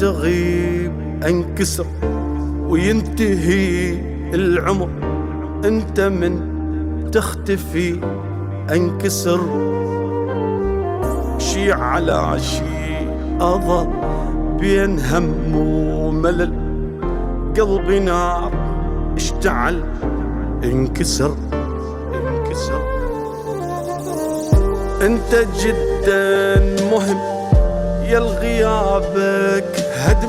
تغيب انكسر وينتهي العمر، انت من تختفي انكسر. شي على شي اظل بين هم وملل، قلبي نار اشتعل انكسر. انت جدا مهم يا الغيابك هدم،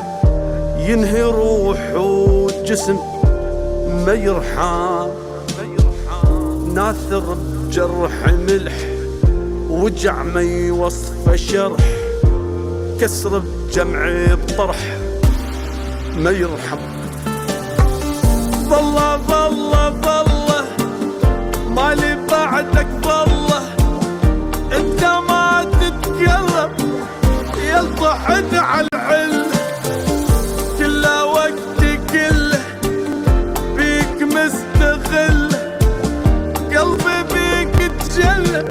ينهي روح وجسم ما يرحم. ناثر بجرح ملح وجع ما يوصف شرح، كسر بجمع بطرح ما يرحم. ظله مالي بعدك ظله، انت ما تتقرب يلطحن على العل، كله وقتي كله بيك مستغل، قلبي بيك تجلى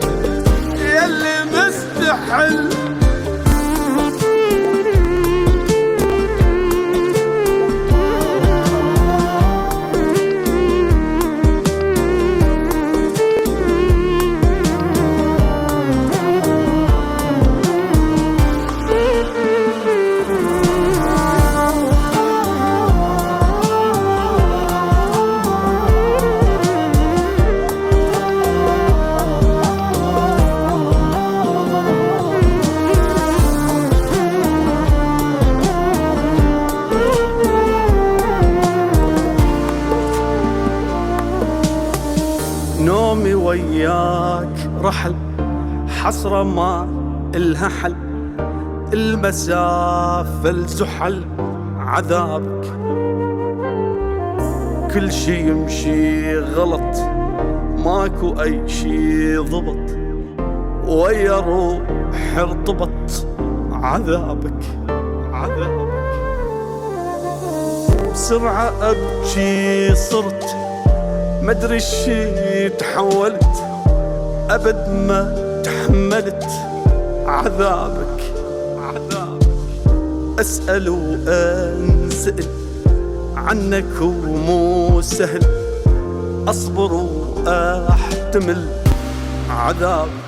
يلي مستحل. نومي وياك رحل، حسرة ما إلها حل، المسافة الزحل عذابك. كل شي يمشي غلط، ماكو أي شي ضبط، ويا روح ارتبط عذابك. بسرعة أبكي صرت مدري شي تحولت، أبد ما تحملت عذابك. أسأل وأنسأل عنك ومو سهل، أصبر وأحتمل عذابك.